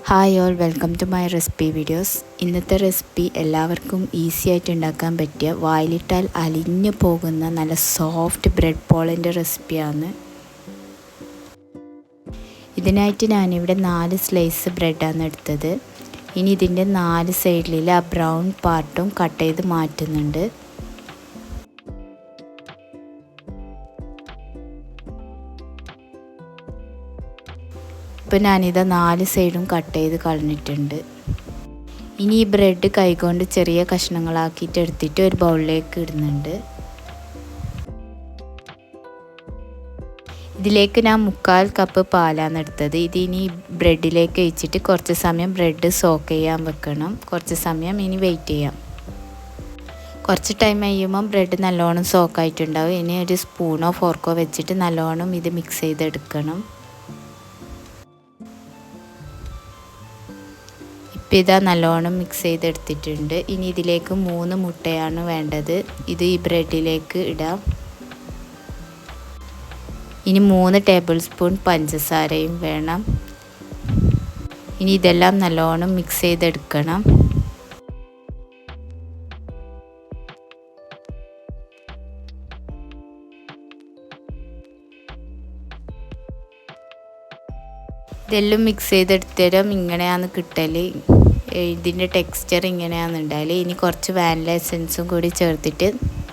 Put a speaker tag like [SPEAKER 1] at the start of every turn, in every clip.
[SPEAKER 1] Hi all, welcome to my recipe videos. ഇന്നത്തെ recipe എല്ലാവർക്കും easy ആയിട്ട് ഉണ്ടാക്കാൻ പറ്റിയ, വായിലിട്ടാൽ അലിഞ്ഞു പോകുന്ന നല്ല സോഫ്റ്റ് ബ്രെഡ് പോളിൻ്റെ റെസിപ്പിയാണ്. ഇതിനായിട്ട് ഞാനിവിടെ 4 സ്ലൈസ് ബ്രെഡാണ് എടുത്തത്. ഇനി ഇതിൻ്റെ 4 സൈഡിൽ ആ ബ്രൗൺ പാർട്ടും കട്ട് ചെയ്ത് മാറ്റുന്നുണ്ട്. ഇപ്പോൾ ഞാനിത് 4 സൈഡും കട്ട് ചെയ്ത് കളഞ്ഞിട്ടുണ്ട്. ഇനി ഈ ബ്രെഡ് കൈകൊണ്ട് ചെറിയ കഷ്ണങ്ങളാക്കിയിട്ട് എടുത്തിട്ട് ഒരു ബൗളിലേക്ക് ഇടുന്നുണ്ട്. ഇതിലേക്ക് ഞാൻ 1/4 കപ്പ് പാലാണ് എടുത്തത്. ഇതിനി ബ്രെഡിലേക്ക് ഒഴിച്ചിട്ട് കുറച്ച് സമയം ബ്രെഡ് സോക്ക് ചെയ്യാൻ വെക്കണം. കുറച്ച് സമയം ഇനി വെയിറ്റ് ചെയ്യാം. കുറച്ച് ടൈം കഴിയുമ്പം ബ്രെഡ് നല്ലോണം സോക്കായിട്ടുണ്ടാവും. ഇനി ഒരു സ്പൂണോ ഫോർക്കോ വെച്ചിട്ട് നല്ലോണം ഇത് മിക്സ് ചെയ്തെടുക്കണം. ഇപ്പോൾ ഇതാ നല്ലോണം മിക്സ് ചെയ്തെടുത്തിട്ടുണ്ട്. ഇനി ഇതിലേക്ക് 3 മുട്ടയാണ് വേണ്ടത്. ഇത് ഈ ബ്രെഡിലേക്ക് ഇടാം. ഇനി 3 ടേബിൾ സ്പൂൺ പഞ്ചസാരയും വേണം. ഇനി ഇതെല്ലാം നല്ലോണം മിക്സ് ചെയ്തെടുക്കണം. ഇതെല്ലാം മിക്സ് ചെയ്തെടുത്തരം ഇങ്ങനെയാണ് കിട്ടൽ. ഇതിൻ്റെ ടെക്സ്ചർ ഇങ്ങനെയാണ് ഉണ്ടായാൽ. ഇനി കുറച്ച് വാനില എസൻസും കൂടി ചേർത്തിട്ട്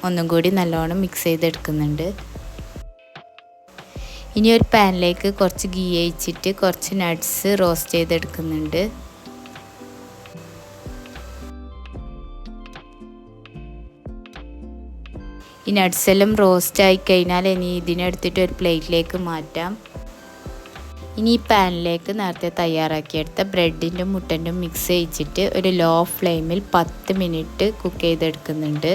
[SPEAKER 1] ഒന്നും കൂടി നല്ലോണം മിക്സ് ചെയ്തെടുക്കുന്നുണ്ട്. ഇനി ഒരു പാനിലേക്ക് കുറച്ച് ഗീ ഒഴിച്ചിട്ട് കുറച്ച് നട്ട്സ് റോസ്റ്റ് ചെയ്തെടുക്കുന്നുണ്ട്. ഈ നട്ട്സ് എല്ലാം റോസ്റ്റ് ആയി കഴിഞ്ഞാൽ ഇനി ഇതിനെടുത്തിട്ട് ഒരു പ്ലേറ്റിലേക്ക് മാറ്റാം. ഇനി ഈ പാനിലേക്ക് നേരത്തെ തയ്യാറാക്കിയെടുത്ത ബ്രെഡിൻ്റെ മുട്ടൻ്റെ മിക്സ് ചെയ്യിച്ചിട്ട് ഒരു ലോ ഫ്ലെയിമിൽ 10 മിനിറ്റ് കുക്ക് ചെയ്തെടുക്കുന്നുണ്ട്.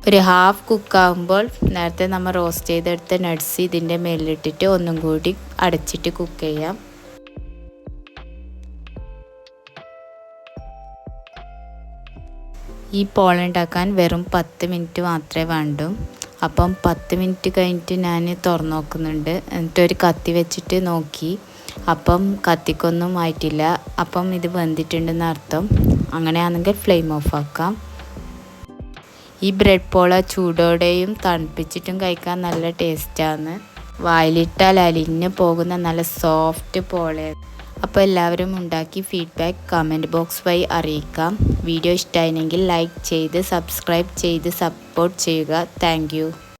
[SPEAKER 1] ഒരു ഹാഫ് കുക്കാകുമ്പോൾ നേരത്തെ നമ്മൾ റോസ്റ്റ് ചെയ്തെടുത്ത നട്ട്സ് ഇതിൻ്റെ മേലിട്ടിട്ട് ഒന്നും കൂടി അടച്ചിട്ട് കുക്ക് ചെയ്യാം. ഈ പോളുണ്ടാക്കാൻ വെറും 10 മിനിറ്റ് മാത്രമേ വേണ്ടൂ. അപ്പം 10 മിനിറ്റ് കഴിഞ്ഞിട്ട് ഞാൻ തുറന്ന് നോക്കുന്നുണ്ട്. എന്നിട്ടൊരു കത്തി വെച്ചിട്ട് നോക്കി. അപ്പം കത്തിക്കൊന്നും ആയിട്ടില്ല. അപ്പം ഇത് വെന്തിട്ടുണ്ടെന്ന് അർത്ഥം. അങ്ങനെയാണെങ്കിൽ ഫ്ലെയിം ഓഫ് ആക്കാം. ഈ ബ്രെഡ് പോള ചൂടോടെയും തണുപ്പിച്ചിട്ടും കഴിക്കാൻ നല്ല ടേസ്റ്റാണ്. വായിലിട്ടാൽ അലിഞ്ഞു പോകുന്ന നല്ല സോഫ്റ്റ് പോളയാണ്. അപ്പോൾ എല്ലാവരും ഉണ്ടാക്കി ഫീഡ്ബാക്ക് കമൻറ്റ് ബോക്സ് വഴി അറിയിക്കാം. വീഡിയോ ഇഷ്ടമായെങ്കിൽ ലൈക്ക് ചെയ്ത് സബ്സ്ക്രൈബ് ചെയ്ത് സപ്പോർട്ട് ചെയ്യുക. Thank you.